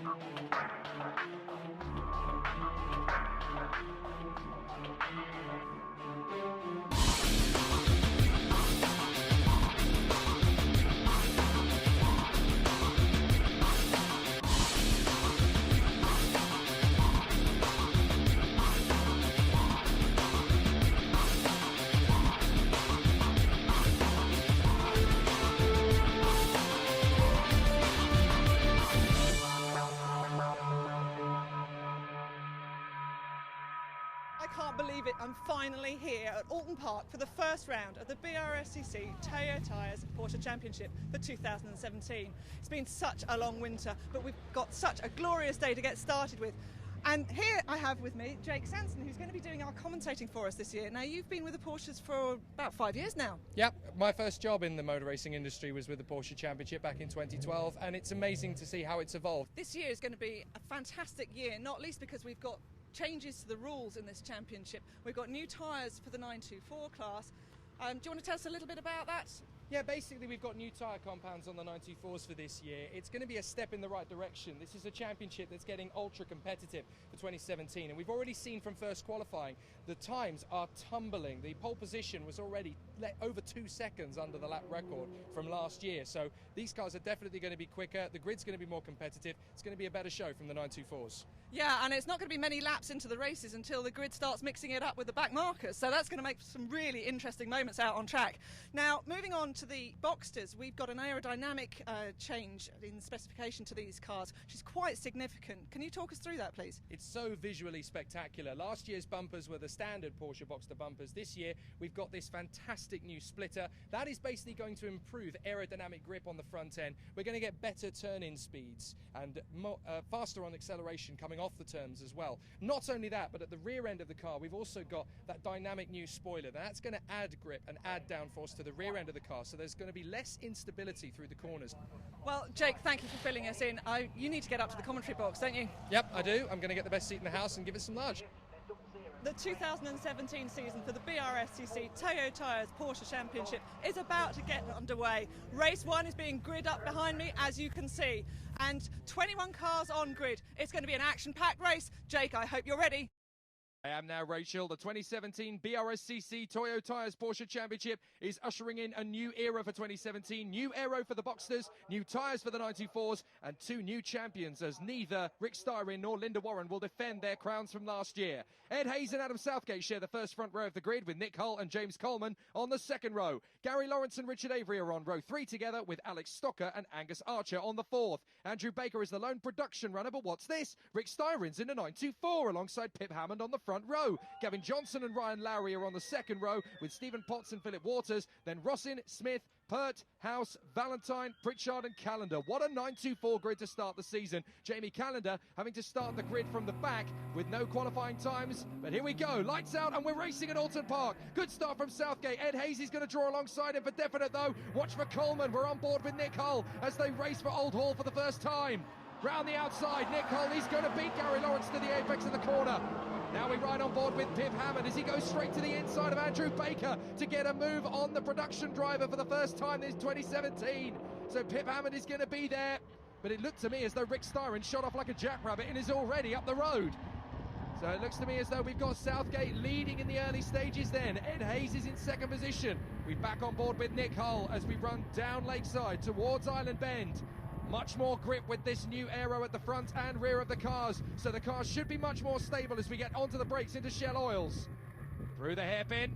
I can't believe it, I'm finally here at Oulton Park for the first round of the BRSCC Toyo Tires Porsche Championship for 2017. It's been such a long winter, but we've got such a glorious day to get started with. And here I have with me Jake Sanson, who's going to be doing our commentating for us this year. Now, you've been with the Porsches for about 5 years now. Yep, my first job in the motor racing industry was with the Porsche Championship back in 2012, and it's amazing to see how it's evolved. This year is going to be a fantastic year, not least because we've got changes to the rules in this championship. We've got new tyres for the 924 class. Do you want to tell us a little bit about that? Yeah, basically we've got new tyre compounds on the 924s for this year. It's going to be a step in the right direction. This is a championship that's getting ultra competitive for 2017, and we've already seen from first qualifying the times are tumbling. The pole position was already over 2 seconds under the lap record from last year, so these cars are definitely going to be quicker. The grid's going to be more competitive. It's going to be a better show from the 924s. Yeah, and it's not going to be many laps into the races until the grid starts mixing it up with the back markers, so that's going to make some really interesting moments out on track. Now, moving on to the Boxsters, we've got an aerodynamic change in specification to these cars, which is quite significant. Can you talk us through that, please? It's so visually spectacular. Last year's bumpers were the standard Porsche Boxster bumpers. This year, we've got this fantastic new splitter. That is basically going to improve aerodynamic grip on the front end. We're going to get better turn-in speeds and faster on acceleration coming off the turns as well. Not only that, but at the rear end of the car, we've also got that dynamic new spoiler. That's going to add grip and add downforce to the rear end of the car, so there's going to be less instability through the corners. Well, Jake, thank you for filling us in. You need to get up to the commentary box, don't you? Yep, I do. I'm going to get the best seat in the house and give it some large. The 2017 season for the BRSCC Toyo Tires Porsche Championship is about to get underway. Race 1 is being grid up behind me, as you can see, and 21 cars on grid. It's going to be an action-packed race. Jake, I hope you're ready. I am now, Rachel. The 2017 BRSCC Toyo Tires Porsche Championship is ushering in a new era for 2017. New aero for the Boxsters, new tyres for the 94s, and 2 new champions, as neither Rick Styron nor Linda Warren will defend their crowns from last year. Ed Hayes and Adam Southgate share the first front row of the grid, with Nick Hull and James Coleman on the second row. Gary Lawrence and Richard Avery are on row 3 together, with Alex Stocker and Angus Archer on the 4th. Andrew Baker is the lone production runner, but what's this? Rick Styron's in a 924 alongside Pip Hammond on the front row. Gavin Johnson and Ryan Lowry are on the second row, with Stephen Potts and Philip Waters, then Rossin, Smith, Pert, House, Valentine, Pritchard and Callender. What a 924 grid to start the season. Jamie Callender having to start the grid from the back with no qualifying times. But here we go, lights out, and we're racing at Oulton Park. Good start from Southgate. Ed Hayes is going to draw alongside him for definite though. Watch for Coleman. We're on board with Nick Hull as they race for Old Hall for the first time. Round the outside, Nick Hull, he's going to beat Gary Lawrence to the apex of the corner. Now we ride on board with Pip Hammond as he goes straight to the inside of Andrew Baker to get a move on the production driver for the first time in 2017. So Pip Hammond is going to be there, but it looked to me as though Rick Styron shot off like a jackrabbit and is already up the road. So it looks to me as though we've got Southgate leading in the early stages then. Ed Hayes is in second position. We're back on board with Nick Hull as we run down Lakeside towards Island Bend. Much more grip with this new aero at the front and rear of the cars, so the cars should be much more stable as we get onto the brakes into Shell Oils. Through the hairpin.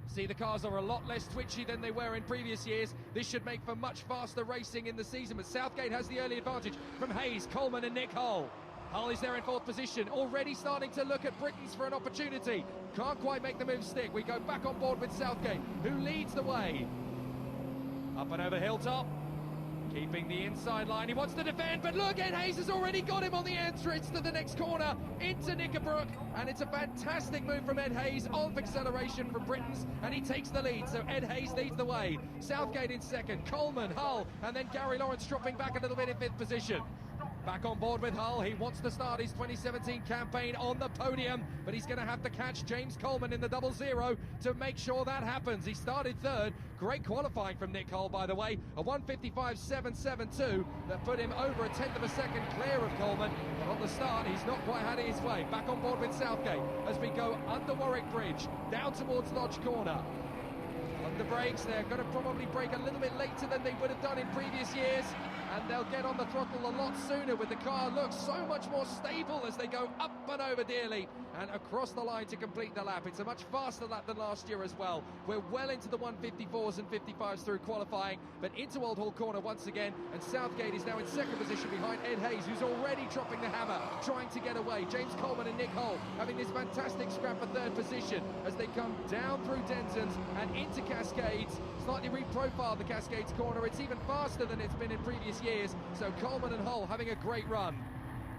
See, the cars are a lot less twitchy than they were in previous years. This should make for much faster racing in the season, but Southgate has the early advantage from Hayes, Coleman and Nick Hull. Hull is there in 4th position, already starting to look at Britons for an opportunity. Can't quite make the move stick. We go back on board with Southgate, who leads the way. Up and over Hilltop. Keeping the inside line, he wants to defend, but look, Ed Hayes has already got him on the entrance to the next corner, into Knickerbrook, and it's a fantastic move from Ed Hayes, on acceleration from Britons, and he takes the lead, so Ed Hayes leads the way. Southgate in second, Coleman, Hull, and then Gary Lawrence dropping back a little bit in 5th position. Back on board with Hull. He wants to start his 2017 campaign on the podium, but he's going to have to catch James Coleman in the 00 to make sure that happens. He started third. Great qualifying from Nick Hull, by the way. A 1:55.772 that put him over a tenth of a second clear of Coleman. But on the start, he's not quite had it his way. Back on board with Southgate as we go under Warwick Bridge, down towards Lodge Corner. On the brakes, they're going to probably brake a little bit later than they would have done in previous years, and they'll get on the throttle a lot sooner with the car. Looks so much more stable as they go up and over Dearly and across the line to complete the lap. It's a much faster lap than last year as well. We're well into the 1:54s and 55s through qualifying, but into Old Hall Corner once again, and Southgate is now in second position behind Ed Hayes, who's already dropping the hammer, trying to get away. James Coleman and Nick Hull having this fantastic scrap for third position as they come down through Dentons and into Cascades. Slightly reprofiled the Cascades corner. It's even faster than it's been in previous years, so Coleman and Hull having a great run.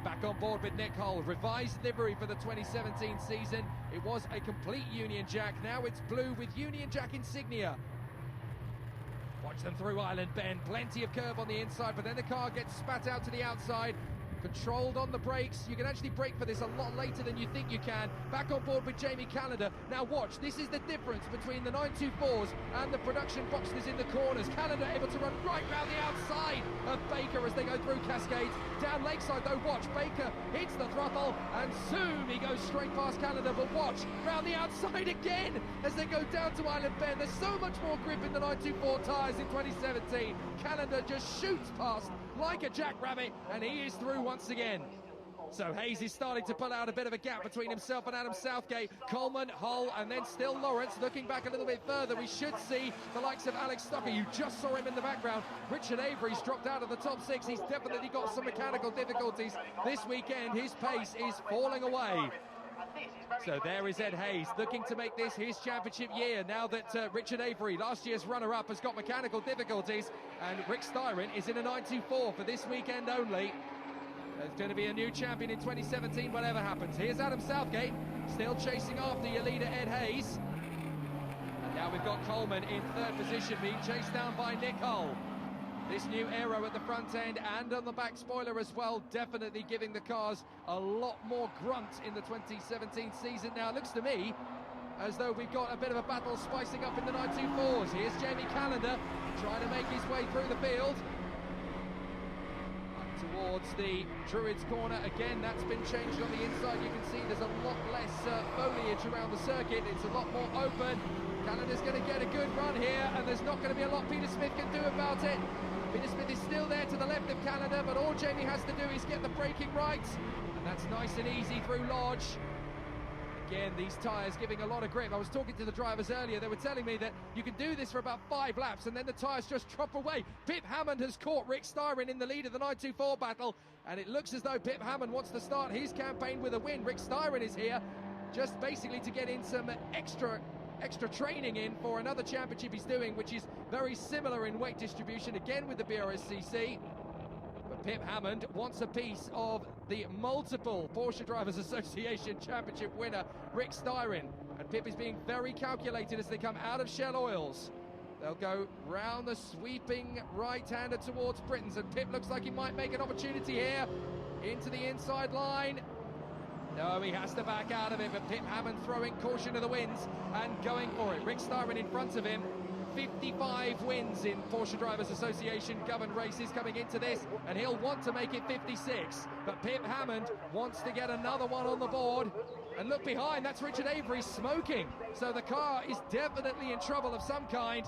Back on board with Nick Hull, revised livery for the 2017 season. It was a complete Union Jack, now it's blue with Union Jack insignia. Watch them through Island Bend, plenty of curve on the inside, but then the car gets spat out to the outside. Controlled on the brakes. You can actually brake for this a lot later than you think you can. Back on board with Jamie Callender. Now watch, this is the difference between the 924s and the production Boxsters in the corners. Callender able to run right round the outside of Baker as they go through Cascades. Down Lakeside though, watch, Baker hits the throttle and zoom, he goes straight past Callender, but watch, round the outside again as they go down to Island Bend. There's so much more grip in the 924 tyres in 2017. Callender just shoots past like a jackrabbit, and he is through once again. So Hayes is starting to pull out a bit of a gap between himself and Adam Southgate. Coleman, Hull, and then still Lawrence. Looking back a little bit further, we should see the likes of Alex Stocker. You just saw him in the background. Richard Avery's dropped out of the top six. He's definitely got some mechanical difficulties this weekend. His pace is falling away. So there is Ed Hayes looking to make this his championship year now that Richard Avery, last year's runner-up, has got mechanical difficulties, and Rick Styron is in a 924 for this weekend only. There's going to be a new champion in 2017, whatever happens. Here's Adam Southgate, still chasing after your leader Ed Hayes. And now we've got Coleman in third position, being chased down by Nick Hull. This new aero at the front end and on the back spoiler as well, definitely giving the cars a lot more grunt in the 2017 season. Now it looks to me as though we've got a bit of a battle spicing up in the 924s. Here's Jamie Callender trying to make his way through the field. Up towards the Druids corner again, that's been changed on the inside. You can see there's a lot less foliage around the circuit. It's a lot more open. Callender's going to get a good run here, and there's not going to be a lot Peter Smith can do about it. Peter Smith is still there to the left of Callender, but all Jamie has to do is get the braking right, and that's nice and easy through Lodge. Again, these tyres giving a lot of grip. I was talking to the drivers earlier. They were telling me that you can do this for about 5 laps, and then the tyres just drop away. Pip Hammond has caught Rick Styron in the lead of the 924 battle, and it looks as though Pip Hammond wants to start his campaign with a win. Rick Styron is here just basically to get in some extra training in for another championship he's doing, which is very similar in weight distribution, again with the BRSCC. But Pip Hammond wants a piece of the multiple Porsche Drivers Association Championship winner, Rick Styron. And Pip is being very calculated as they come out of Shell Oils. They'll go round the sweeping right-hander towards Britons, and Pip looks like he might make an opportunity here into the inside line. No, he has to back out of it, but Pip Hammond throwing caution to the winds and going for it. Rick Styron in front of him. 55 wins in Porsche Drivers Association governed races coming into this, and he'll want to make it 56. But Pip Hammond wants to get another one on the board. And look behind, that's Richard Avery smoking. So the car is definitely in trouble of some kind.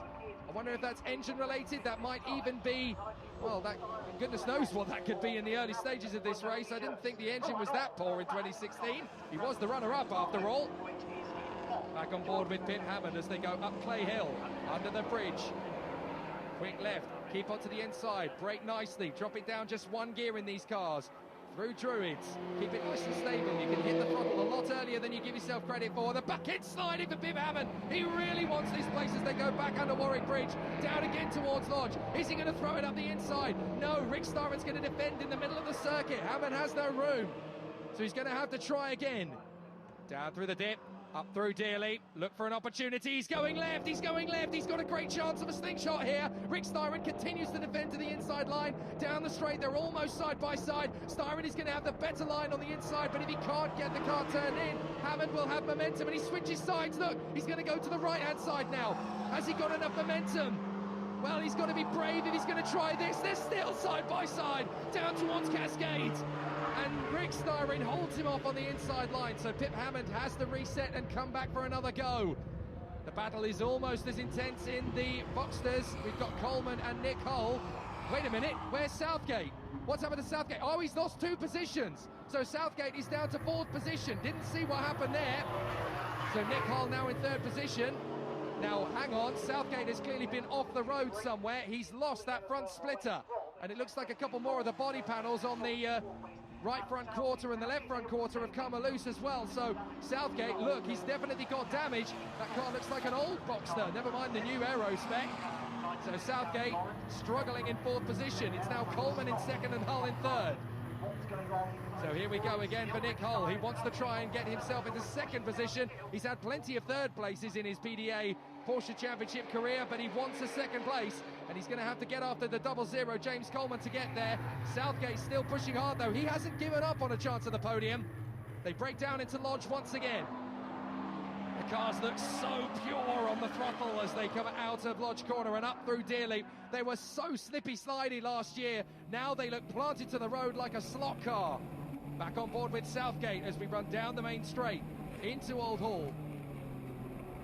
I wonder if that's engine related. That might even be, well, that goodness knows what that could be in the early stages of this race. I didn't think the engine was that poor in 2016. He was the runner-up after all. Back on board with Pip Hammond as they go up Clay Hill, under the bridge. Quick left, keep onto the inside, brake nicely, drop it down just one gear in these cars. Through Druids, keep it nice and stable. You can hit the throttle a lot earlier than you give yourself credit for. The back end sliding for Pip Hammond. He really wants this place as they go back under Warwick Bridge, down again towards Lodge. Is he going to throw it up the inside? No, Rick Styron's going to defend in the middle of the circuit. Hammond has no room, so he's going to have to try again. Down through the dip, Up through Dearly, look for an opportunity, he's going left, he's got a great chance of a slingshot here. Rick Styron continues to defend to the inside line, down the straight, they're almost side by side. Styron is going to have the better line on the inside, but if he can't get the car turned in, Hammond will have momentum, and he switches sides, look, he's going to go to the right-hand side now. Has he got enough momentum? Well, he's got to be brave if he's going to try this. They're still side by side, down towards Cascades. And Rick Styron holds him off on the inside line, so Pip Hammond has to reset and come back for another go. The battle is almost as intense in the Boxsters. We've got Coleman and Nick Hull. Wait a minute, where's Southgate? What's happened to Southgate? Oh, he's lost 2 positions. So Southgate is down to 4th position. Didn't see what happened there. So Nick Hull now in 3rd position. Now, hang on, Southgate has clearly been off the road somewhere. He's lost that front splitter. And it looks like a couple more of the body panels on the right front quarter and the left front quarter have come loose as well. So Southgate, look, he's definitely got damage. That car looks like an old Boxster, never mind the new aero spec. So Southgate struggling in 4th position. It's now Coleman in 2nd and Hull in 3rd. So here we go again for Nick Hull. He wants to try and get himself into 2nd position. He's had plenty of 3rd places in his PDA Porsche Championship career, but he wants a 2nd place, and he's going to have to get after the 00 James Coleman to get there. Southgate still pushing hard though. He hasn't given up on a chance of the podium. They break down into Lodge once again. The cars look so pure on the throttle as they come out of Lodge Corner and up through Dearly. They were so slippy slidey last year. Now they look planted to the road like a slot car. Back on board with Southgate as we run down the main straight into Old Hall.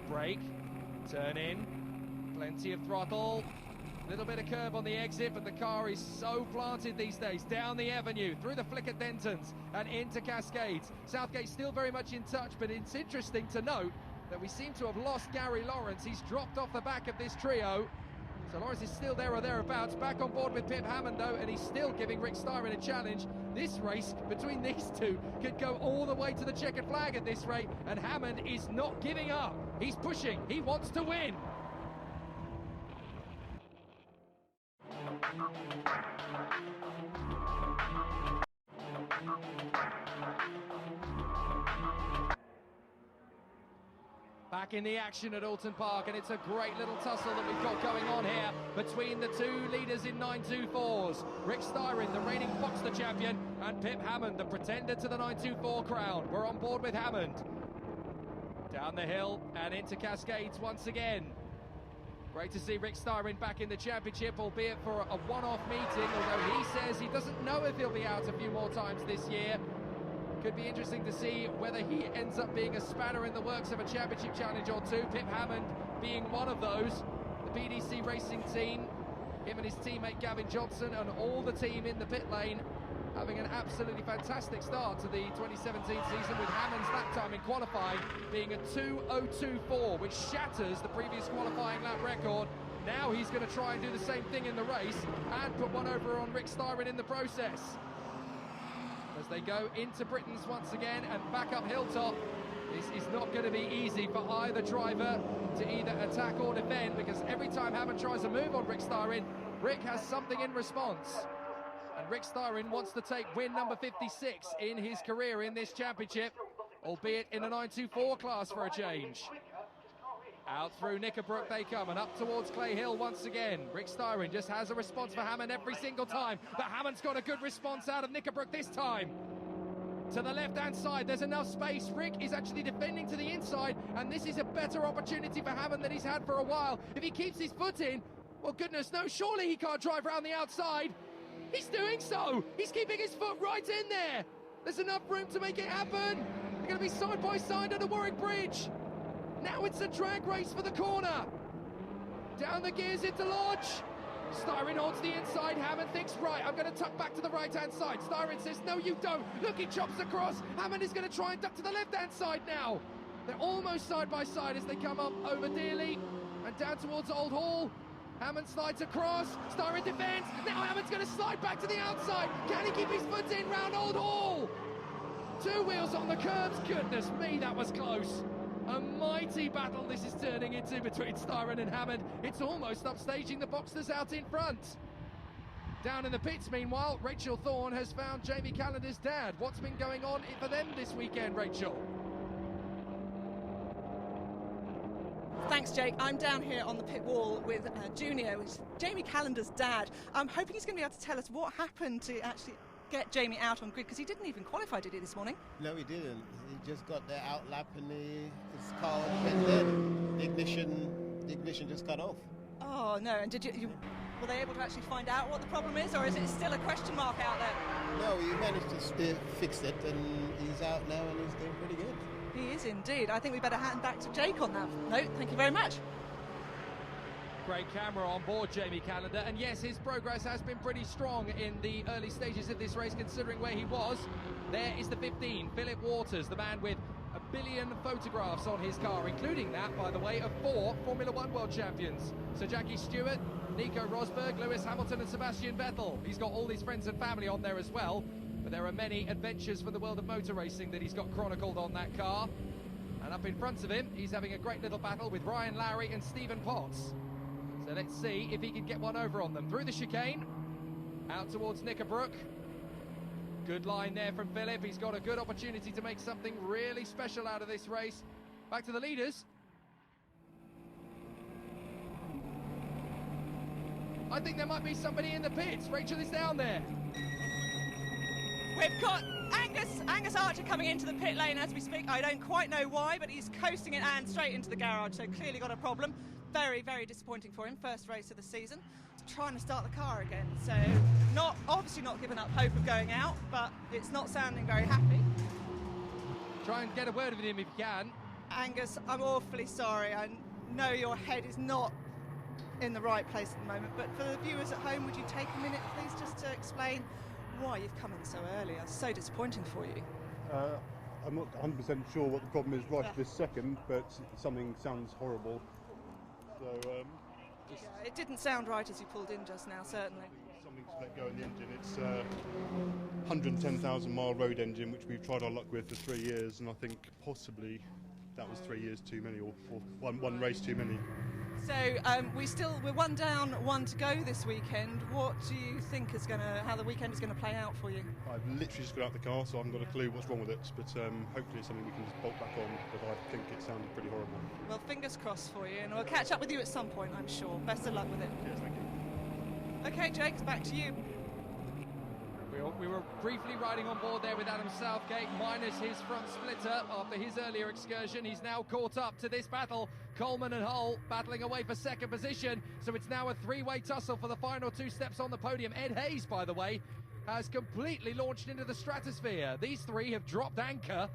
Brake, turn in, plenty of throttle, little bit of curb on the exit, but the car is so planted these days. Down the avenue, through the flick at Dentons and into Cascades. Southgate still very much in touch, but it's interesting to note that we seem to have lost Gary Lawrence. He's dropped off the back of this trio. So Lawrence is still there or thereabouts. Back on board with Pip Hammond though, and he's still giving Rick Styron a challenge. This race between these two could go all the way to the checkered flag at this rate, and Hammond is not giving up. He's pushing, he wants to win. Back in the action at Oulton Park, and it's a great little tussle that we've got going on here between the 2 leaders in 924s. Rick Styron, the reigning Boxster champion, and Pip Hammond, the pretender to the 924 crown. We're on board with Hammond. Down the hill and into Cascades once again. Great to see Rick Styron back in the championship, albeit for a one-off meeting, although he says he doesn't know if he'll be out a few more times this year. Could be interesting to see whether he ends up being a spanner in the works of a championship challenge or 2. Pip Hammond being one of those. The BDC racing team, him and his teammate Gavin Johnson and all the team in the pit lane having an absolutely fantastic start to the 2017 season, with Hammond's lap time in qualifying being a 2:02.4, which shatters the previous qualifying lap record. Now he's going to try and do the same thing in the race and put one over on Rick Styron in the process. As they go into Britain's once again and back up Hilltop, this is not going to be easy for either driver to either attack or defend, because every time Hammond tries a move on Rick Styron, Rick has something in response. And Rick Styron wants to take win number 56 in his career in this championship, albeit in a 924 class for a change. Out through Knickerbrook they come, and up towards Clay Hill once again. Rick Styron just has a response for Hammond every single time, but Hammond's got a good response out of Knickerbrook this time. To the left-hand side, there's enough space. Rick is actually defending to the inside, and this is a better opportunity for Hammond than he's had for a while. If he keeps his foot in, well, goodness no, surely he can't drive around the outside. He's doing so. He's keeping his foot right in there. There's enough room to make it happen. They're going to be side by side at the Warwick Bridge. Now it's a drag race for the corner. Down the gears into Lodge. Styron holds the inside. Hammond thinks, right, I'm going to tuck back to the right-hand side. Styron says, no, you don't. Look, he chops across. Hammond is going to try and duck to the left-hand side now. They're almost side by side as they come up over Dearly and down towards Old Hall. Hammond slides across. Styron defends. Now Hammond's going to slide back to the outside. Can he keep his foot in round Old Hall? 2 wheels on the curbs. Goodness me, that was close. A mighty battle this is turning into between Styron and Hammond. It's almost upstaging the Boxsters out in front. Down in the pits, meanwhile, Rachel Thorne has found Jamie Callender's dad. What's been going on for them this weekend, Rachel? Thanks, Jake. I'm down here on the pit wall with Junior, which is Jamie Callender's dad. I'm hoping he's going to be able to tell us what happened to actually get Jamie out on grid, because he didn't even qualify, did he, this morning? No, he didn't. He just got there out lap and his car went dead. The ignition just cut off. Oh, no. And were they able to actually find out what the problem is, or is it still a question mark out there? No, he managed to fix it, and he's out now and he's doing pretty good. He is indeed. I think we better hand back to Jake on that note. Thank you very much. Great camera on board Jamie Callender, and yes, his progress has been pretty strong in the early stages of this race, considering where he was. There is the 15, Philip Waters, the man with 1 billion photographs on his car, including that, by the way, of 4 Formula One world champions. Sir Jackie Stewart, Nico Rosberg, Lewis Hamilton and Sebastian Vettel. He's got all his friends and family on there as well, but there are many adventures from the world of motor racing that he's got chronicled on that car. And up in front of him, he's having a great little battle with Ryan Lowry and Stephen Potts. So let's see if he can get one over on them. Through the chicane, out towards Knickerbrook. Good line there from Philip. He's got a good opportunity to make something really special out of this race. Back to the leaders. I think there might be somebody in the pits. Rachel is down there. We've got Angus Archer coming into the pit lane as we speak. I don't quite know why, but he's coasting it and straight into the garage, so clearly got a problem. Very, very disappointing for him. First race of the season. Trying to start the car again, so obviously not giving up hope of going out, but it's not sounding very happy. Try and get a word with him if you can. Angus, I'm awfully sorry. I know your head is not in the right place at the moment, but for the viewers at home, would you take a minute, please, just to explain why you've come in so early? It's so disappointing for you. I'm not 100% sure what the problem is right this second, but something sounds horrible. So, yeah, it didn't sound right as you pulled in just now, certainly. Something's let go in the engine. It's a 110,000 mile road engine, which we've tried our luck with for 3 years, and I think possibly that was 3 years too many, or one race too many. So we're one down, one to go this weekend. What do you think how the weekend is going to play out for you? I've literally just got out the car, so I haven't got a clue what's wrong with it, but hopefully it's something we can just bolt back on, but I think it sounded pretty horrible. Well, fingers crossed for you, and we'll catch up with you at some point, I'm sure. Best of luck with it. Yes, thank you. Okay, Jake, back to you. We were briefly riding on board there with Adam Southgate, minus his front splitter after his earlier excursion. He's now caught up to this battle. Coleman and Hull battling away for second position. So it's now a three-way tussle for the final 2 steps on the podium. Ed Hayes, by the way, has completely launched into the stratosphere. These 3 have dropped anchor,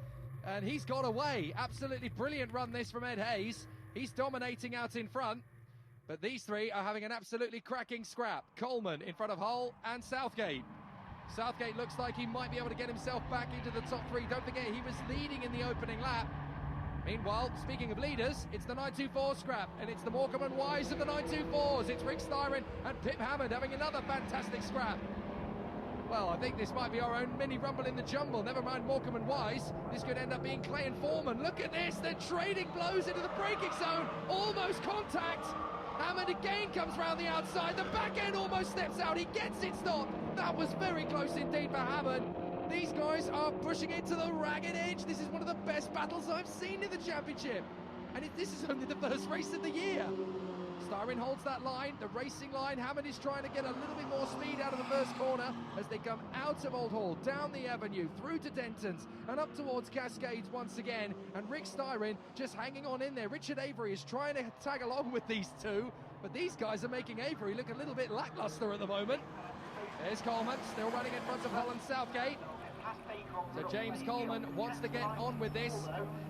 and he's got away. Absolutely brilliant run this from Ed Hayes. He's dominating out in front. But these 3 are having an absolutely cracking scrap. Coleman in front of Hull and Southgate. Southgate looks like he might be able to get himself back into the top 3. Don't forget, he was leading in the opening lap. Meanwhile, speaking of leaders, it's the 924 scrap, and it's the Morecambe and Wise of the 924s. It's Rick Styron and Pip Hammond having another fantastic scrap. Well, I think this might be our own mini rumble in the jumble. Never mind Morecambe and Wise. This could end up being Clay and Foreman. Look at this. They're trading blows into the braking zone. Almost contact. Hammond again comes round the outside. The back end almost steps out. He gets it stopped. That was very close indeed for Hammond. These guys are pushing it to the ragged edge. This is one of the best battles I've seen in the championship. And this is only the first race of the year. Styron holds that line, the racing line. Hammond is trying to get a little bit more speed out of the first corner as they come out of Old Hall, down the avenue, through to Denton's, and up towards Cascades once again. And Rick Styron just hanging on in there. Richard Avery is trying to tag along with these 2, but these guys are making Avery look a little bit lackluster at the moment. There's Coleman, still running in front of Holland Southgate. So James Coleman wants to get on with this.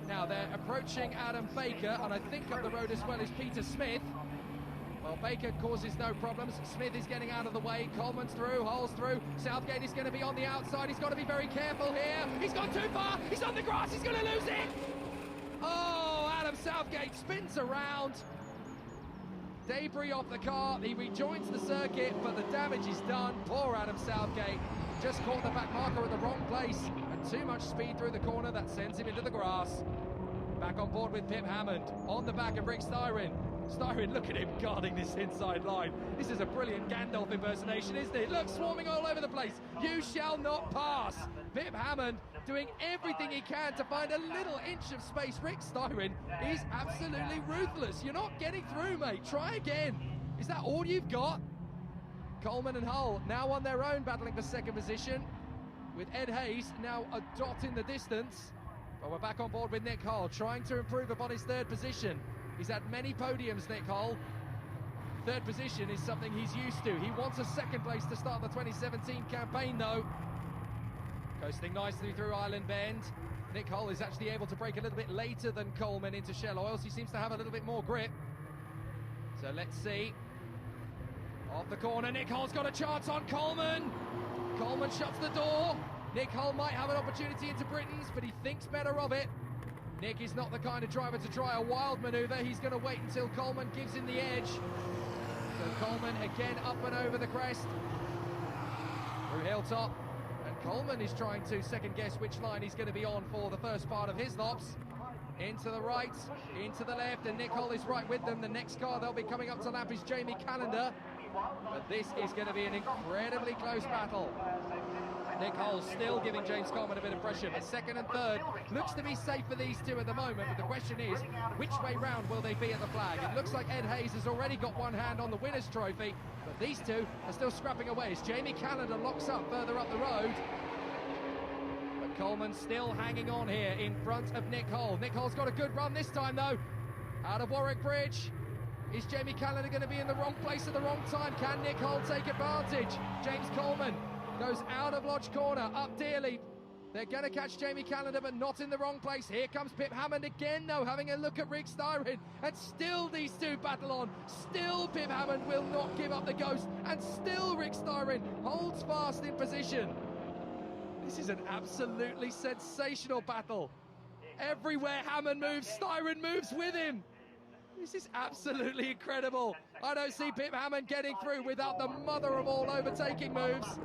Now they're approaching Adam Baker, and I think up the road as well is Peter Smith. Well, Baker causes no problems. Smith is getting out of the way. Coleman's through, Hull's through. Southgate is going to be on the outside. He's got to be very careful here. He's gone too far. He's on the grass. He's going to lose it. Oh, Adam Southgate spins around. Debris off the car. He rejoins the circuit, but the damage is done. Poor Adam Southgate. Just caught the back marker at the wrong place, and too much speed through the corner that sends him into the grass. Back on board with Pip Hammond, on the back of Rick Styron. Styron, look at him guarding this inside line. This is a brilliant Gandalf impersonation, isn't it? Look, swarming all over the place. You shall not pass. Pip Hammond doing everything he can to find a little inch of space. Rick Styron is absolutely ruthless. You're not getting through, mate. Try again. Is that all you've got? Coleman and Hull now on their own, battling for second position, with Ed Hayes now a dot in the distance. But we're back on board with Nick Hull, trying to improve upon his third position. He's had many podiums, Nick Hull. Third position is something he's used to. He wants a second place to start the 2017 campaign, though. Coasting nicely through Island Bend. Nick Hull is actually able to brake a little bit later than Coleman into Shell Oils. He seems to have a little bit more grip. So let's see. Off the corner, Nick Hull's got a chance on Coleman. Coleman shuts the door. Nick Hull might have an opportunity into Britain's, but he thinks better of it. Nick is not the kind of driver to try a wild manoeuvre. He's going to wait until Coleman gives him the edge. So Coleman again up and over the crest. Through Hilltop. And Coleman is trying to second guess which line he's going to be on for the first part of his laps. Into the right, into the left, and Nick Hull is right with them. The next car they'll be coming up to lap is Jamie Callender. But this is going to be an incredibly close battle. Nick Hull still giving James Coleman a bit of pressure, but second and third looks to be safe for these two at the moment. But the question is, which way round will they be at the flag? It looks like Ed Hayes has already got one hand on the winner's trophy, but these two are still scrapping away as Jamie Callender locks up further up the road. But Coleman still hanging on here in front of Nick Hull. Nick Hull's got a good run this time, though. Out of Warwick Bridge. Is Jamie Callender going to be in the wrong place at the wrong time? Can Nick Hull take advantage? James Coleman goes out of Lodge Corner, up Dearly. They're going to catch Jamie Callender, but not in the wrong place. Here comes Pip Hammond again, though, having a look at Rick Styron. And still these two battle on. Still Pip Hammond will not give up the ghost. And still Rick Styron holds fast in position. This is an absolutely sensational battle. Everywhere Hammond moves, Styron moves with him. This is absolutely incredible. I don't see Pip Hammond getting through without the mother of all overtaking moves.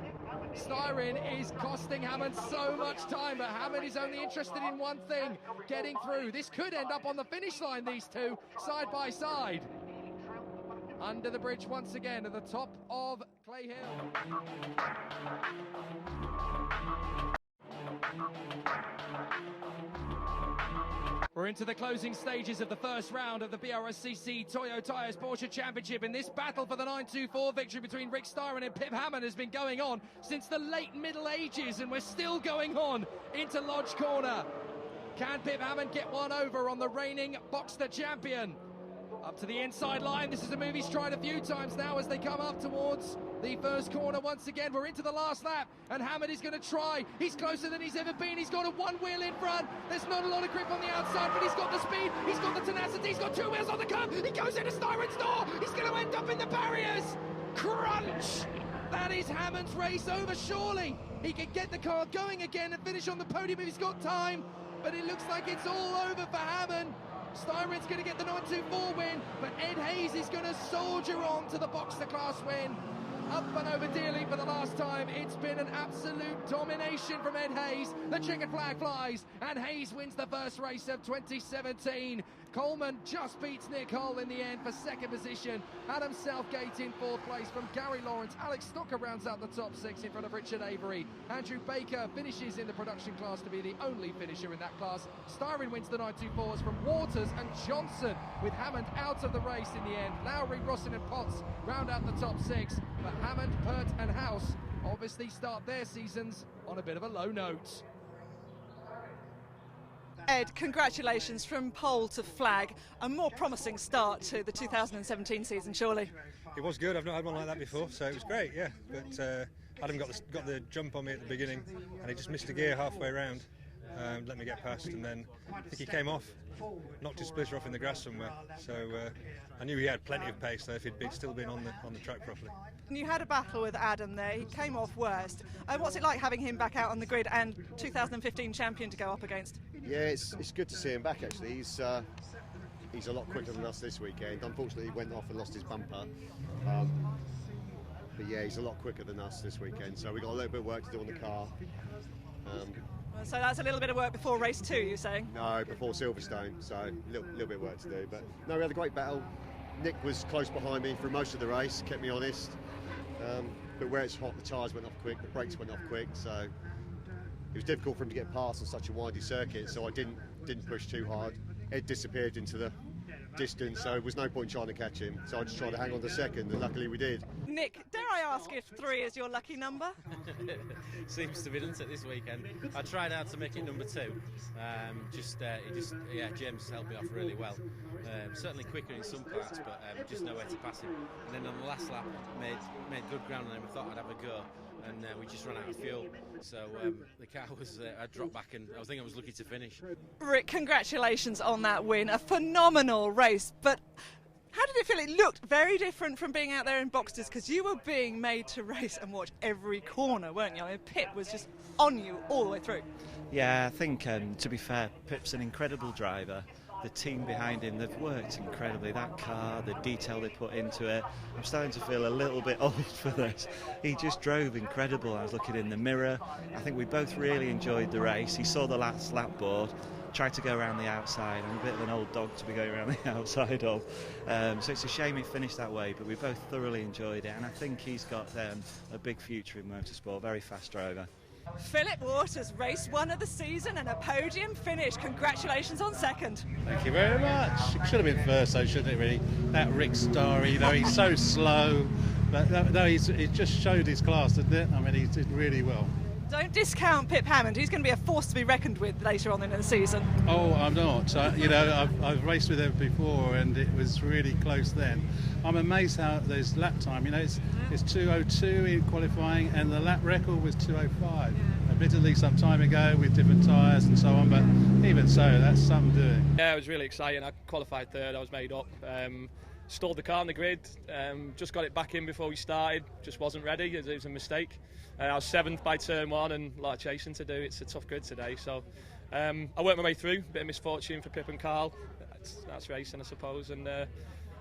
Styron is costing Hammond so much time, but Hammond is only interested in one thing, getting through. This could end up on the finish line, these two, side by side. Under the bridge once again at the top of Clay Hill. We're into the closing stages of the first round of the BRSCC Toyo Tires Porsche Championship, and this battle for the 924 victory between Rick Styron and Pip Hammond has been going on since the late Middle Ages, and we're still going on into Lodge Corner. Can Pip Hammond get one over on the reigning Boxster champion? Up to the inside line. This is a move he's tried a few times now as they come up towards the first corner once again. We're into the last lap, and Hammond is going to try. He's closer than he's ever been. He's got a one wheel in front. There's not a lot of grip on the outside, but he's got the speed. He's got the tenacity. He's got two wheels on the curb. He goes into Styron's door. He's going to end up in the barriers. Crunch! That is Hammond's race over, surely. He can get the car going again and finish on the podium if he's got time, but it looks like it's all over for Hammond. Styron's going to get the 924 win, but Ed Hayes is going to soldier on to the Boxster class win. Up and over Dearly for the last time. It's been an absolute domination from Ed Hayes. The checkered flag flies, and Hayes wins the first race of 2017. Coleman just beats Nick Hull in the end for second position. Adam Southgate in fourth place from Gary Lawrence. Alex Stocker rounds out the top six in front of Richard Avery. Andrew Baker finishes in the production class to be the only finisher in that class. Styron wins the 924s from Waters and Johnson, with Hammond out of the race in the end. Lowry, Rossin and Potts round out the top six, but Hammond, Pert and House obviously start their seasons on a bit of a low note. Ed, congratulations from pole to flag. A more promising start to the 2017 season, surely. It was good. I've not had one like that before, so it was great, yeah. But Adam got the jump on me at the beginning, and he just missed a gear halfway round, let me get past, and then I think he came off, knocked his splitter off in the grass somewhere. So I knew he had plenty of pace there if he'd still been on the track properly. And you had a battle with Adam there. He came off worst. What's it like having him back out on the grid and 2015 champion to go up against? Yeah, it's good to see him back actually. He's a lot quicker than us this weekend. Unfortunately, he went off and lost his bumper. But yeah, he's a lot quicker than us this weekend. So we've got a little bit of work to do on the car. So that's a little bit of work before race 2, you're saying? No, before Silverstone. So a little bit of work to do. But no, we had a great battle. Nick was close behind me for most of the race, kept me honest. But where it's hot, the tyres went off quick, the brakes went off quick, so it was difficult for him to get past on such a windy circuit. So I didn't push too hard. Ed disappeared into the distance, so there was no point trying to catch him. So I just tried to hang on to second, and luckily we did. Nick, dare I ask if 3 is your lucky number? Seems to be, doesn't it, this weekend? I tried hard to make it number 2. James helped me off really well. Certainly quicker in some parts, but just nowhere to pass him. And then on the last lap, made good ground on him. We thought I'd have a go, and we just ran out of fuel. So the car was, I dropped back, and I think I was lucky to finish. Rick, congratulations on that win. A phenomenal race, but how did it feel? It looked very different from being out there in boxes, because you were being made to race and watch every corner, weren't you? I mean, Pip was just on you all the way through. Yeah, I think, to be fair, Pip's an incredible driver. The team behind him, they've worked incredibly. That car, the detail they put into it, I'm starting to feel a little bit old for this. He just drove incredible. I was looking in the mirror. I think we both really enjoyed the race. He saw the last lap board, tried to go around the outside. I'm a bit of an old dog to be going around the outside of. So it's a shame it finished that way, but we both thoroughly enjoyed it. And I think he's got a big future in motorsport, very fast driver. Philip Waters, race 1 of the season and a podium finish. Congratulations on second. Thank you very much. It should have been first, though, shouldn't it, really? That Rick story, though, he's so slow. But no, he just showed his class, didn't it? I mean, he did really well. Don't discount Pip Hammond. He's going to be a force to be reckoned with later on in the season. Oh, I'm not. I've raced with him before, and it was really close then. I'm amazed how there's lap time. It's 2:02 in qualifying, and the lap record was 2:05. Yeah. Admittedly, some time ago with different tyres and so on, but even so, that's something doing. Yeah, it was really exciting. I qualified third. I was made up. Stalled the car on the grid. Just got it back in before we started. Just wasn't ready. It was a mistake. I was 7th by turn 1 and a lot of chasing to do. It's a tough grid today, so I worked my way through. Bit of misfortune for Pip and Carl. That's racing, I suppose, and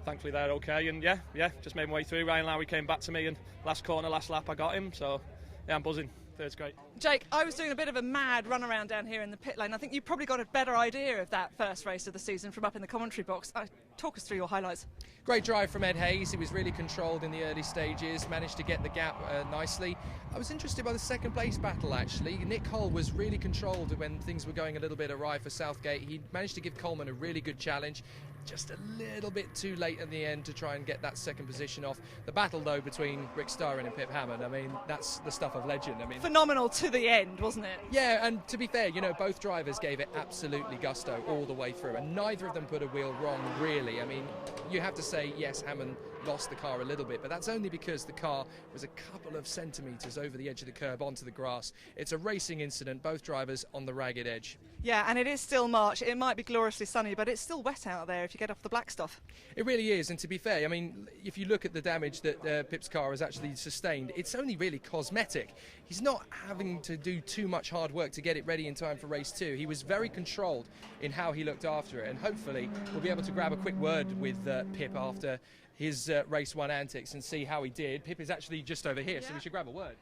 thankfully they're okay. And yeah, just made my way through. Ryan Lowry came back to me, and last corner, last lap, I got him. So yeah, I'm buzzing. Third's great. Jake, I was doing a bit of a mad run around down here in the pit lane. I think you probably got a better idea of that first race of the season from up in the commentary box. Talk us through your highlights. Great drive from Ed Hayes. He was really controlled in the early stages, managed to get the gap nicely. I was interested by the second place battle, actually. Nick Hull was really controlled when things were going a little bit awry for Southgate. He managed to give Coleman a really good challenge. Just a little bit too late at the end to try and get that second position off. The battle, though, between Rick Starrin and Pip Hammond, I mean, that's the stuff of legend. I mean, phenomenal to the end, wasn't it? Yeah, and to be fair, both drivers gave it absolutely gusto all the way through, and neither of them put a wheel wrong, really. I mean, you have to say, yes, Hammond lost the car a little bit, but that's only because the car was a couple of centimetres over the edge of the curb onto the grass. It's a racing incident, both drivers on the ragged edge. Yeah, and it is still March. It might be gloriously sunny, but it's still wet out there if you get off the black stuff. It really is, and to be fair, I mean, if you look at the damage that Pip's car has actually sustained, it's only really cosmetic. He's not having to do too much hard work to get it ready in time for race 2. He was very controlled in how he looked after it, and hopefully we'll be able to grab a quick word with Pip after his race 1 antics and see how he did. Pip is actually just over here, so we should grab a word.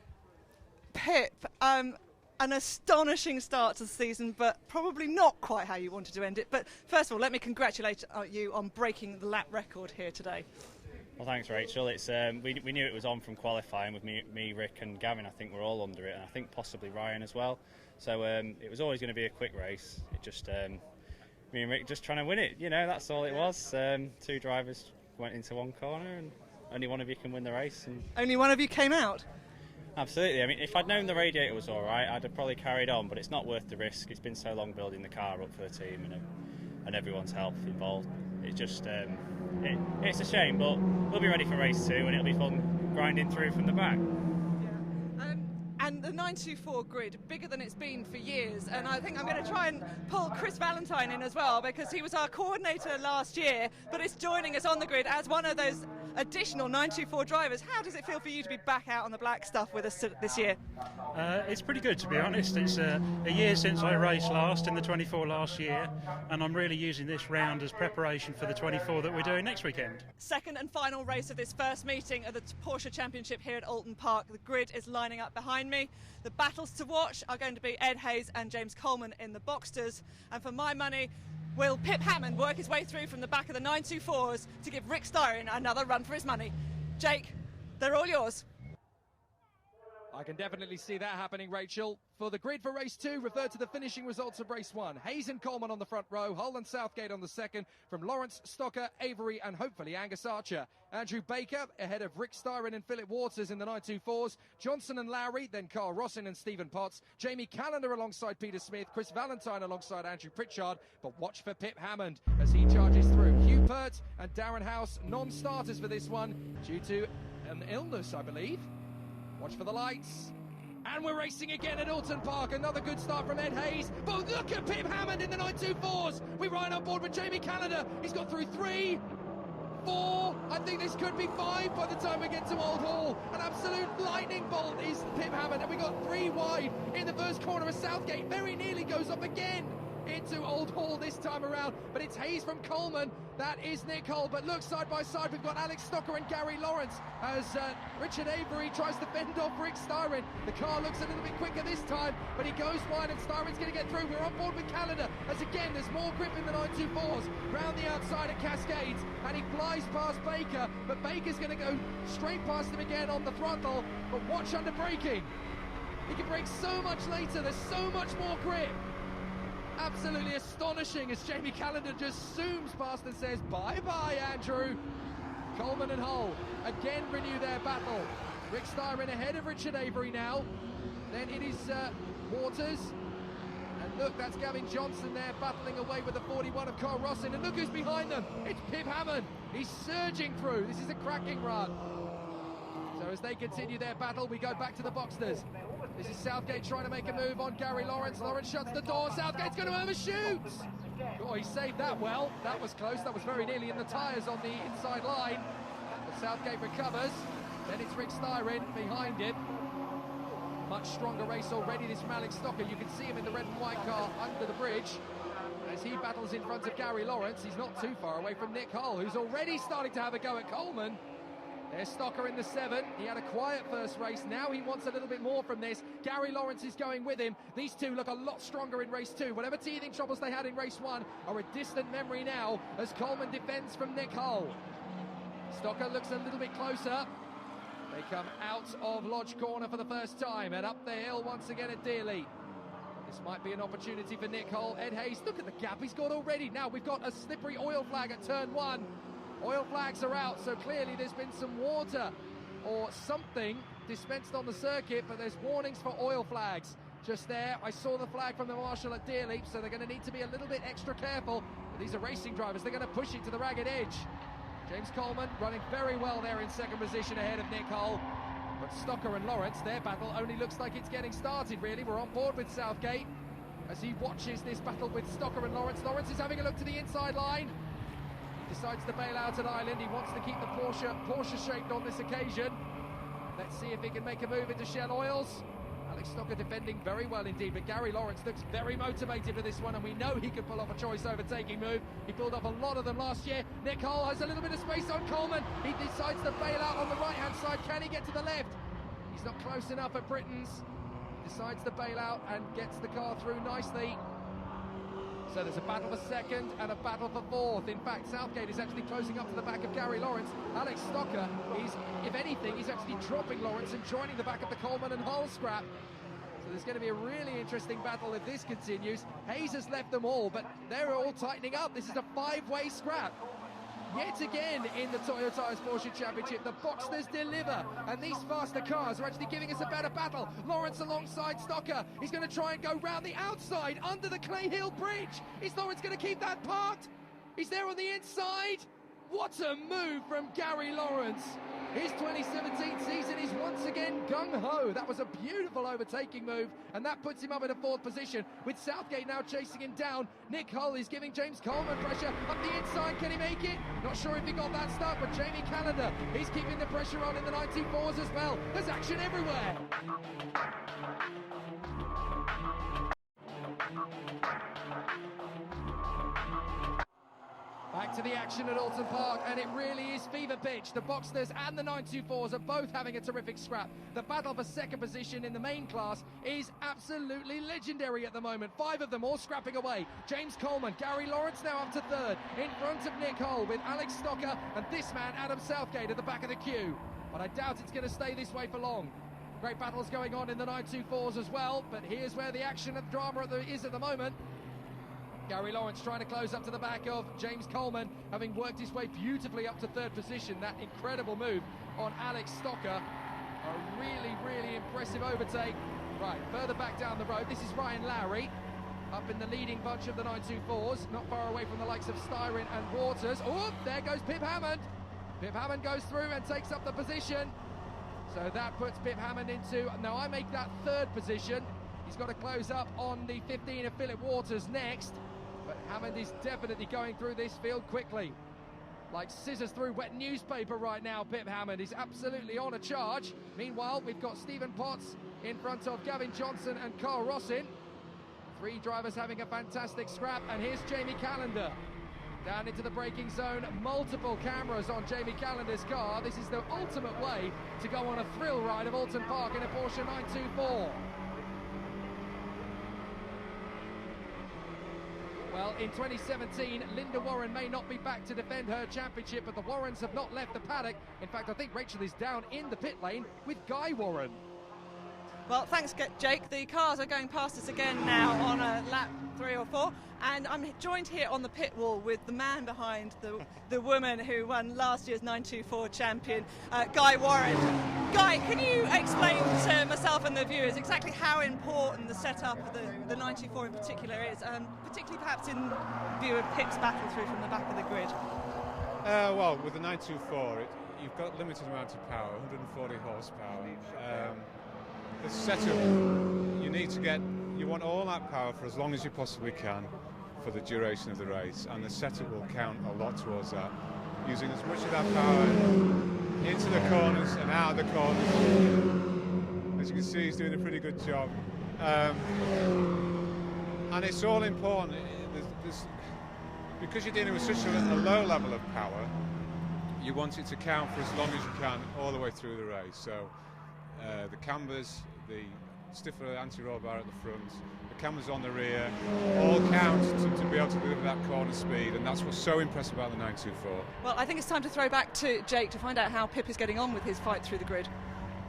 Pip, an astonishing start to the season, but probably not quite how you wanted to end it. But first of all, let me congratulate you on breaking the lap record here today. Well, thanks, Rachel. It's we knew it was on from qualifying with me, Rick and Gavin. I think we're all under it, and I think possibly Ryan as well. So it was always going to be a quick race. It just me and Rick just trying to win it. That's all it was. 2 drivers went into one corner, and only one of you can win the race. And only one of you came out? Absolutely. I mean, if I'd known the radiator was all right, I'd have probably carried on, but it's not worth the risk. It's been so long building the car up for the team and everyone's health involved. It's just, it's a shame, but we'll be ready for race 2, and it'll be fun grinding through from the back. And the 924 grid, bigger than it's been for years, and I think I'm going to try and pull Chris Valentine in as well, because he was our coordinator last year, but is joining us on the grid as one of those additional 924 drivers. How does it feel for you to be back out on the black stuff with us this year? It's pretty good, to be honest. It's a year since I raced last in the 24 last year, and I'm really using this round as preparation for the 24 that we're doing next weekend. Second and final race of this first meeting of the Porsche Championship here at Oulton Park. The grid is lining up behind me. The battles to watch are going to be Ed Hayes and James Coleman in the Boxsters, and for my money, Will Pip Hammond work his way through from the back of the 924s to give Rick Styron another run for his money? Jake, they're all yours. I can definitely see that happening, Rachel. For the grid for race 2, refer to the finishing results of race 1. Hayes and Coleman on the front row, Hull and Southgate on the second, from Lawrence, Stocker, Avery and hopefully Angus Archer. Andrew Baker ahead of Rick Styron and Philip Waters in the 924s, Johnson and Lowry, then Carl Rossin and Stephen Potts, Jamie Callender alongside Peter Smith, Chris Valentine alongside Andrew Pritchard, but watch for Pip Hammond as he charges through. Hugh Pert and Darren House, non-starters for this one due to an illness, I believe. Watch for the lights. And we're racing again at Oulton Park. Another good start from Ed Hayes. But look at Pip Hammond in the 924s. We ride on board with Jamie Callender. He's got through 3, 4. I think this could be 5 by the time we get to Old Hall. An absolute lightning bolt is Pip Hammond. And we got 3 wide in the first corner of Southgate. Very nearly goes up again into Old Hall this time around, but it's Hayes from Coleman, that is Nick Hull. But look, side by side we've got Alex Stocker and Gary Lawrence as Richard Avery tries to fend off Rick Styron. The car looks a little bit quicker this time, but he goes wide and Styron's going to get through. We're on board with Canada as again there's more grip in the 924s round the outside at Cascades, and he flies past Baker, but Baker's going to go straight past him again on the throttle. But watch under braking, he can brake so much later, there's so much more grip. Absolutely astonishing as Jamie Callender just zooms past and says bye-bye, Andrew. Coleman and Hull again renew their battle. Rick Styron ahead of Richard Avery now. Then it is Waters. And look, that's Gavin Johnson there battling away with the 41 of Carl Rossin. And look who's behind them. It's Pip Hammond. He's surging through. This is a cracking run. So as they continue their battle, we go back to the Boxsters. This is Southgate trying to make a move on Gary Lawrence. Lawrence shuts the door. Southgate's going to overshoot. Oh, he saved that well. That was close. That was very nearly in the tyres on the inside line. But Southgate recovers. Then it's Rick Styron behind him. Much stronger race already, this from Alex Stocker. You can see him in the red and white car under the bridge. As he battles in front of Gary Lawrence, he's not too far away from Nick Hull, who's already starting to have a go at Coleman. There's Stocker in the 7. He had a quiet first race. Now he wants a little bit more from this. Gary Lawrence is going with him. These two look a lot stronger in race 2. Whatever teething troubles they had in race 1 are a distant memory now as Coleman defends from Nick Hull. Stocker looks a little bit closer. They come out of Lodge Corner for the first time and up the hill once again at Dearly. This might be an opportunity for Nick Hull. Ed Hayes, look at the gap he's got already. Now we've got a slippery oil flag at turn 1. Oil flags are out, so clearly there's been some water or something dispensed on the circuit, but there's warnings for oil flags just there. I saw the flag from the marshal at Dearleap, so they're going to need to be a little bit extra careful. But these are racing drivers, they're going to push it to the ragged edge. James Coleman running very well there in second position ahead of Nick Hull. But Stocker and Lawrence, their battle only looks like it's getting started, really. We're on board with Southgate as he watches this battle with Stocker and Lawrence. Lawrence is having a look to the inside line. Decides to bail out at Island. He wants to keep the Porsche shaped on this occasion. Let's see if he can make a move into Shell Oils. Alex Stocker defending very well indeed, but Gary Lawrence looks very motivated for this one, and we know he can pull off a choice overtaking move. He pulled off a lot of them last year. Nick Hull has a little bit of space on Coleman. He decides to bail out on the right-hand side. Can he get to the left? He's not close enough at Britain's. Decides to bail out and gets the car through nicely. So there's a battle for second and a battle for fourth. In fact, Southgate is actually closing up to the back of Gary Lawrence. Alex Stocker is, if anything, he's actually dropping Lawrence and joining the back of the Coleman and Hull scrap. So there's going to be a really interesting battle if this continues. Hayes has left them all, but they're all tightening up. This is a 5-way scrap. Yet again in the Toyo Tires Porsche Championship, the Boxsters deliver, and these faster cars are actually giving us a better battle. Lawrence alongside Stocker. He's going to try and go round the outside under the Clay Hill Bridge. Is Lawrence going to keep that parked? He's there on the inside. What a move from Gary Lawrence. His 2017 season is once again gung-ho. That was a beautiful overtaking move, and that puts him up in a 4th position, with Southgate now chasing him down. Nick Hull is giving James Coleman pressure up the inside. Can he make it? Not sure if he got that start, but Jamie Callender, he's keeping the pressure on in the 94s as well. There's action everywhere. Back back to the action at Oulton Park, and it really is fever pitch. The Boxsters and the 924s are both having a terrific scrap. The battle for second position in the main class is absolutely legendary at the moment. 5 of them all scrapping away. James Coleman, Gary Lawrence now up to third, in front of Nick Hull with Alex Stocker and this man, Adam Southgate, at the back of the queue. But I doubt it's going to stay this way for long. Great battles going on in the 924s as well, but here's where the action and drama is at the moment. Gary Lawrence trying to close up to the back of James Coleman, having worked his way beautifully up to third position. That incredible move on Alex Stocker. A really, really impressive overtake. Right, further back down the road, this is Ryan Lowry, up in the leading bunch of the 924s, not far away from the likes of Styron and Waters. Oh, there goes Pip Hammond. Pip Hammond goes through and takes up the position. So that puts Pip Hammond into, now I make that third position. He's got to close up on the 15 of Philip Waters next. But Hammond is definitely going through this field quickly. Like scissors through wet newspaper right now, Pip Hammond is absolutely on a charge. Meanwhile, we've got Stephen Potts in front of Gavin Johnson and Carl Rossin. 3 drivers having a fantastic scrap, and here's Jamie Callender. Down into the braking zone, multiple cameras on Jamie Callender's car. This is the ultimate way to go on a thrill ride of Oulton Park in a Porsche 924. Well, in 2017, Linda Warren may not be back to defend her championship, but the Warrens have not left the paddock. In fact, I think Rachel is down in the pit lane with Guy Warren. Well, thanks, Jake. The cars are going past us again now on a lap 3 or 4, and I'm joined here on the pit wall with the man behind the woman who won last year's 924 champion, Guy Warren. Guy, can you explain to myself and the viewers exactly how important the setup of the 924 in particular is, particularly perhaps in view of Pip's battle through from the back of the grid? Well, with the 924, you've got limited amount of power, 140 horsepower. The setup, you want all that power for as long as you possibly can for the duration of the race, and the setup will count a lot towards that. Using as much of that power into the corners and out of the corners. As you can see, he's doing a pretty good job. And it's all important, because you're dealing with such a low level of power, you want it to count for as long as you can all the way through the race. So the cambers, the stiffer anti-roll bar at the front, the cameras on the rear, all count to be able to deliver that corner speed, and that's what's so impressive about the 924. Well, I think it's time to throw back to Jake to find out how Pip is getting on with his fight through the grid.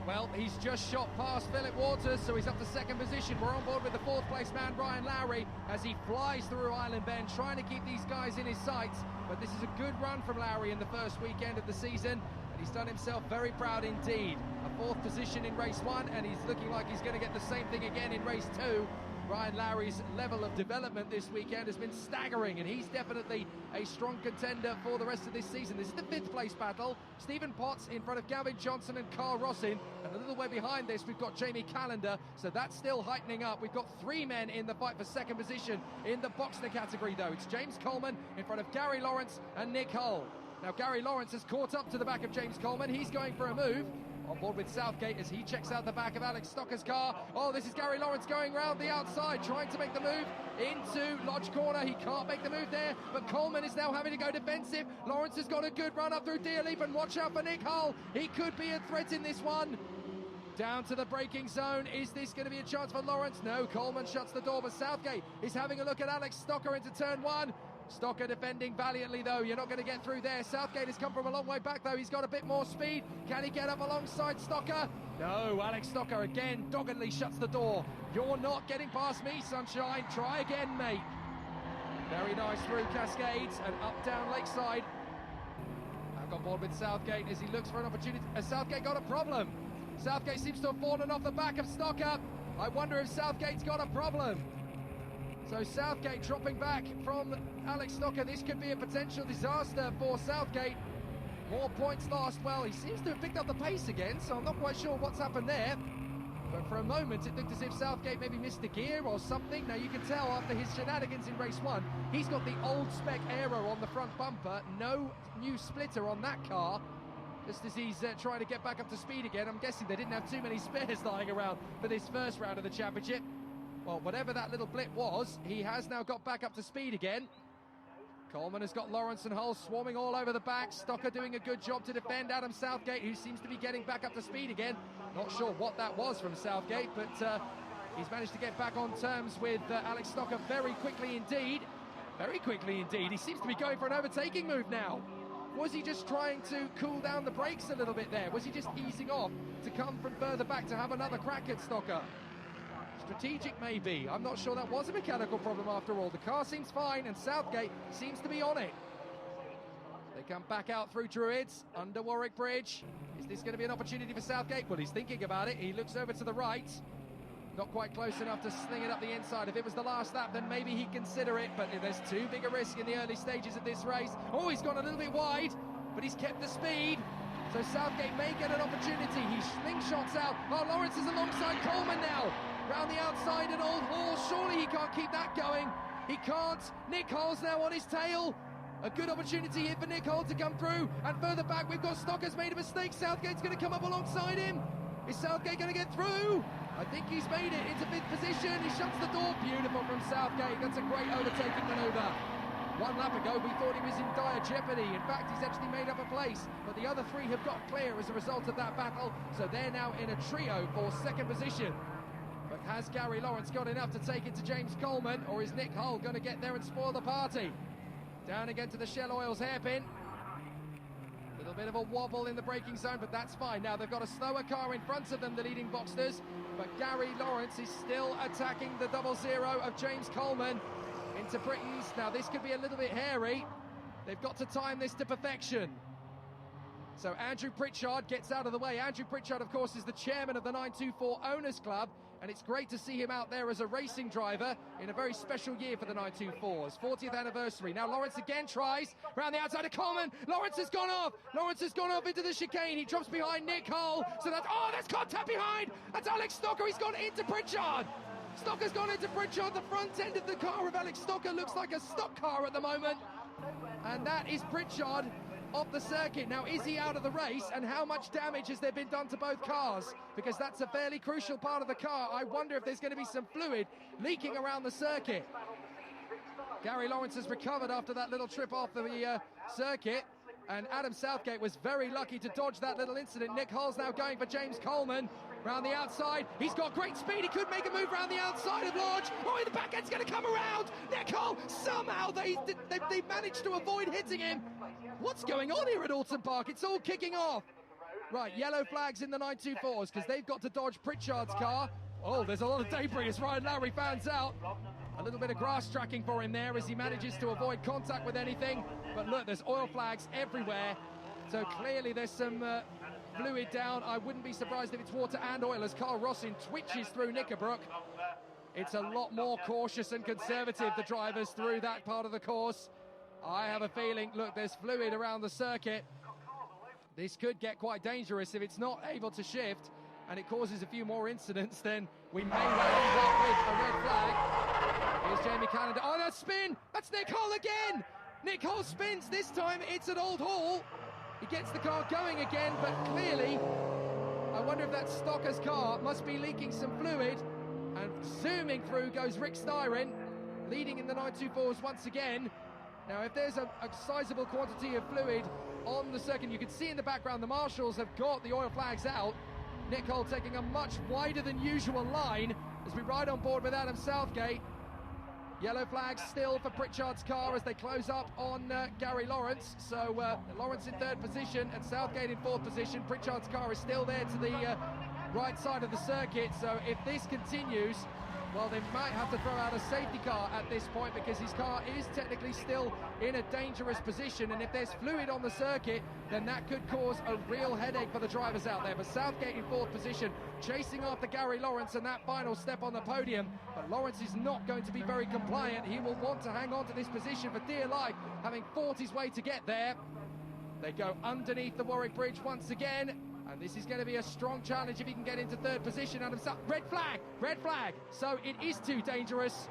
Well, he's just shot past Philip Waters, so he's up to second position. We're on board with the 4th place man, Ryan Lowry, as he flies through Island Bend, trying to keep these guys in his sights. But this is a good run from Lowry in the first weekend of the season. He's done himself very proud indeed. A 4th position in race 1, and he's looking like he's going to get the same thing again in race 2. Ryan Lowry's level of development this weekend has been staggering, and he's definitely a strong contender for the rest of this season. This is the 5th place battle. Stephen Potts in front of Gavin Johnson and Carl Rossin, and a little way behind this we've got Jamie Callender, so that's still heightening up. We've got 3 men in the fight for second position in the Boxster category though. It's James Coleman in front of Gary Lawrence and Nick Hull. Now Gary Lawrence has caught up to the back of James Coleman. He's going for a move. On board with Southgate as he checks out the back of Alex Stocker's car. Oh, this is Gary Lawrence going round the outside, trying to make the move into Lodge Corner. He can't make the move there, but Coleman is now having to go defensive. Lawrence has got a good run up through Deer Leap, and watch out for Nick Hull. He could be a threat in this one. Down to the braking zone. Is this going to be a chance for Lawrence? No, Coleman shuts the door, but Southgate is having a look at Alex Stocker into turn 1. Stocker defending valiantly though, you're not going to get through there. Southgate has come from a long way back though, he's got a bit more speed. Can he get up alongside Stocker? No, Alex Stocker again doggedly shuts the door. You're not getting past me, sunshine, try again mate. Very nice through Cascades and up down Lakeside. Back on board with Southgate as he looks for an opportunity. Has Southgate got a problem? Southgate seems to have fallen off the back of Stocker. I wonder if Southgate's got a problem. So Southgate dropping back from Alex Stocker. This could be a potential disaster for Southgate. More points lost. Well, he seems to have picked up the pace again, so I'm not quite sure what's happened there. But for a moment, it looked as if Southgate maybe missed a gear or something. Now, you can tell after his shenanigans in race 1, he's got the old spec aero on the front bumper. No new splitter on that car. Just as he's trying to get back up to speed again. I'm guessing they didn't have too many spares lying around for this first round of the championship. Well, whatever that little blip was, he has now got back up to speed again. Coleman has got Lawrence and Hull swarming all over the back. Stocker doing a good job to defend Adam Southgate, who seems to be getting back up to speed again. Not sure what that was from Southgate, but he's managed to get back on terms with Alex Stocker very quickly indeed. Very quickly indeed. He seems to be going for an overtaking move now. Was he just trying to cool down the brakes a little bit there? Was he just easing off to come from further back to have another crack at Stocker? Strategic maybe. I'm not sure that was a mechanical problem after all. The car seems fine and Southgate seems to be on it. They come back out through Druids, under Warwick Bridge. Is this going to be an opportunity for Southgate? Well, he's thinking about it. He looks over to the right. Not quite close enough to sling it up the inside. If it was the last lap, then maybe he'd consider it, but there's too big a risk in the early stages of this race. Oh, he's gone a little bit wide, but he's kept the speed. So Southgate may get an opportunity. He slingshots out. Oh, Lawrence is alongside Coleman now. Round the outside at Old Hall. Surely he can't keep that going. He can't. Nick Hull's now on his tail. A good opportunity here for Nick Hull to come through. And further back, we've got Stocker's made a mistake. Southgate's going to come up alongside him. Is Southgate going to get through? I think he's made it into 5th position. He shuts the door. Beautiful from Southgate. That's a great overtaking manoeuvre. One lap ago, we thought he was in dire jeopardy. In fact, he's actually made up a place. But the other three have got clear as a result of that battle. So they're now in a trio for 2nd position. But has Gary Lawrence got enough to take it to James Coleman? Or is Nick Hull going to get there and spoil the party? Down again to the Shell Oils hairpin. A little bit of a wobble in the braking zone, but that's fine. Now they've got a slower car in front of them, the leading Boxsters, but Gary Lawrence is still attacking the 00 of James Coleman into Britons. Now this could be a little bit hairy. They've got to time this to perfection. So Andrew Pritchard gets out of the way. Andrew Pritchard, of course, is the chairman of the 924 Owners Club, and it's great to see him out there as a racing driver in a very special year for the 924s. 40th anniversary. Now Lawrence again tries round the outside of Coleman. Lawrence has gone off. Lawrence has gone off into the chicane. He drops behind Nick Hull. So that's, oh, that's contact behind. That's Alex Stocker. He's gone into Pritchard. Stocker's gone into Pritchard. The front end of the car of Alex Stocker looks like a stock car at the moment. And that is Pritchard off the circuit. Now, is he out of the race, and how much damage has there been done to both cars? Because that's a fairly crucial part of the car. I wonder if there's going to be some fluid leaking around the circuit. Gary Lawrence has recovered after that little trip off the circuit, and Adam Southgate was very lucky to dodge that little incident. Nick Hull's now going for James Coleman. Round the outside, he's got great speed. He could make a move round the outside of Lodge. Oh, in the back end's going to come around. Nick Hull, somehow they managed to avoid hitting him. What's going on here at Oulton Park? It's all kicking off. Right, yellow flags in the 924s because they've got to dodge Pritchard's car. Oh, there's a lot of debris as Ryan Lowry fans out. A little bit of grass tracking for him there as he manages to avoid contact with anything. But look, there's oil flags everywhere. So clearly there's some fluid down. I wouldn't be surprised if it's water and oil as Carl Rossin twitches through Knickerbrook. It's a lot more cautious and conservative, the drivers, through that part of the course. I have a feeling, look, there's fluid around the circuit. This could get quite dangerous if it's not able to shift and it causes a few more incidents, then we may well end up with a red flag. Here's Jamie Callender. Oh, that spin! That's Nick Hull again! Nick Hull spins. This time it's at Old Hall. He gets the car going again, but clearly, I wonder if that Stocker's car must be leaking some fluid. And zooming through goes Rick Styron, leading in the 924s once again. Now, if there's a sizable quantity of fluid on the circuit, you can see in the background the marshals have got the oil flags out. Nick Hull taking a much wider than usual line as we ride on board with Adam Southgate. Yellow flags still for Pritchard's car as they close up on Gary Lawrence. So Lawrence in 3rd position and Southgate in 4th position. Pritchard's car is still there to the right side of the circuit. So if this continues, well, they might have to throw out a safety car at this point because his car is technically still in a dangerous position. And if there's fluid on the circuit, then that could cause a real headache for the drivers out there. But Southgate in 4th position, chasing after Gary Lawrence and that final step on the podium. But Lawrence is not going to be very compliant. He will want to hang on to this position for dear life, having fought his way to get there. They go underneath the Warwick Bridge once again. And this is going to be a strong challenge if he can get into 3rd position. Red flag, red flag. So it is too dangerous.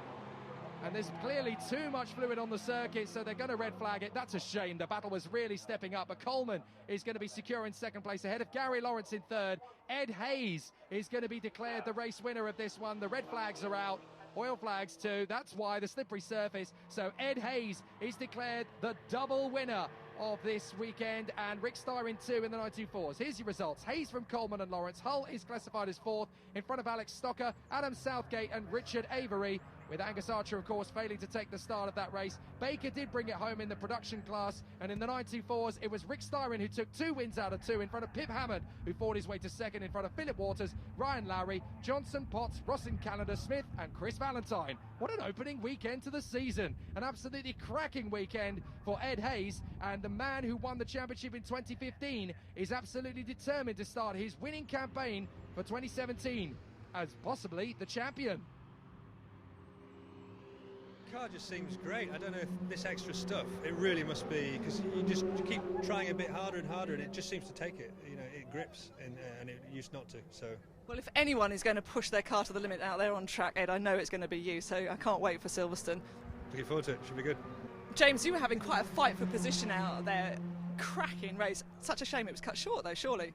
And there's clearly too much fluid on the circuit, so they're going to red flag it. That's a shame. The battle was really stepping up. But Coleman is going to be secure in 2nd place ahead of Gary Lawrence in 3rd. Ed Hayes is going to be declared the race winner of this one. The red flags are out. Oil flags too. That's why the slippery surface. So Ed Hayes is declared the double winner of this weekend, and Rick Steyer in 2 in the 924s. Here's your results. Hayes from Coleman and Lawrence. Hull is classified as 4th in front of Alex Stocker, Adam Southgate and Richard Avery, with Angus Archer, of course, failing to take the start of that race. Baker did bring it home in the production class, and in the 924s, it was Rick Styron who took 2 wins out of 2 in front of Pip Hammond, who fought his way to 2nd in front of Philip Waters, Ryan Lowry, Johnson, Potts, Rossin Canada, Smith and Chris Valentine. What an opening weekend to the season. An absolutely cracking weekend for Ed Hayes, and the man who won the championship in 2015 is absolutely determined to start his winning campaign for 2017 as possibly the champion. Car just seems great. I don't know if this extra stuff, it really must be, because you keep trying a bit harder and harder, and it just seems to take it. You know, it grips, and it used not to. So. Well, if anyone is going to push their car to the limit out there on track, Ed, I know it's going to be you. So I can't wait for Silverstone. Looking forward to it. Should be good. James, you were having quite a fight for position out there. Cracking race. Such a shame it was cut short, though. Surely.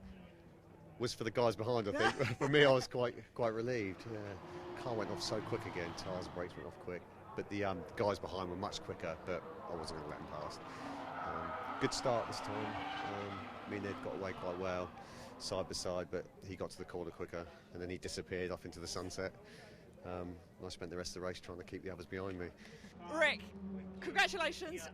Was for the guys behind, I think. For me, I was quite relieved. Yeah. Car went off so quick again. Tyres, brakes went off quick. But the guys behind were much quicker, but I wasn't going to let them past. Good start this time. I mean, they'd got away quite well, side by side, but he got to the corner quicker, and then he disappeared off into the sunset. And I spent the rest of the race trying to keep the others behind me. Rick, congratulations.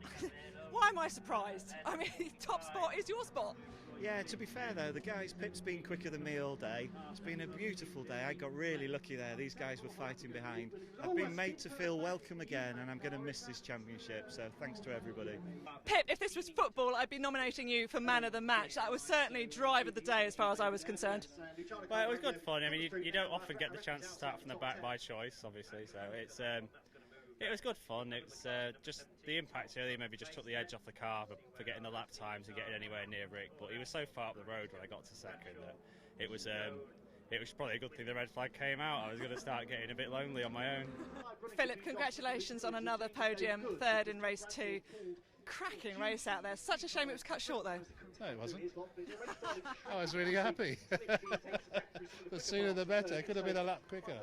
Why am I surprised? I mean, top spot is your spot. Yeah, to be fair though, the guys, Pip's been quicker than me all day. It's been a beautiful day. I got really lucky there. These guys were fighting behind. I've been made to feel welcome again, and I'm going to miss this championship, so thanks to everybody. Pip, if this was football, I'd be nominating you for man of the match. That was certainly drive of the day as far as I was concerned. Well, it was good fun. I mean, you don't often get the chance to start from the back by choice, obviously, so it was good fun. It's just the impact earlier maybe just took the edge off the car for getting the lap times and getting anywhere near Rick, but he was so far up the road when I got to 2nd that it was probably a good thing the red flag came out. I was going to start getting a bit lonely on my own. Philip, congratulations on another podium, 3rd in race 2. Cracking race out there. Such a shame it was cut short though. No, it wasn't. I was really happy. The sooner the better. It could have been a lap quicker.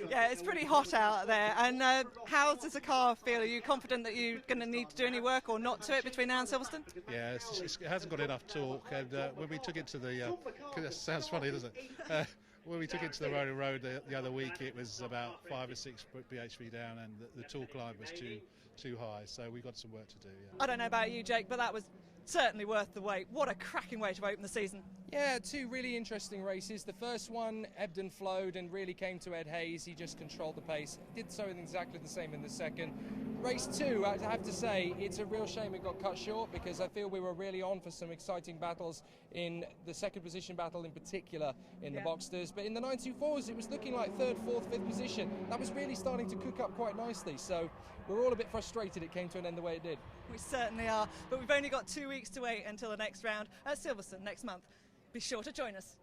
Yeah, it's pretty hot out there. And how does the car feel? Are you confident that you're going to need to do any work or not to it between now and Silverstone? Yeah, it hasn't got enough torque. And when we took it to the... that sounds funny, doesn't it? When we took it to the road the other week, it was about 5 or 6 bhp down, and the torque line was too high, so we've got some work to do. Yeah. I don't know about you, Jake, but that was certainly worth the wait. What a cracking way to open the season. Yeah, 2 really interesting races. The first one ebbed and flowed and really came to Ed Hayes. He just controlled the pace. Did so exactly the same in the second. Race 2, I have to say, it's a real shame it got cut short, because I feel we were really on for some exciting battles in the second position battle in particular in the Boxsters. But in the 924s, it was looking like 3rd, 4th, 5th position. That was really starting to cook up quite nicely. So we're all a bit frustrated it came to an end the way it did. We certainly are. But we've only got 2 weeks to wait until the next round at Silverstone next month. Be sure to join us.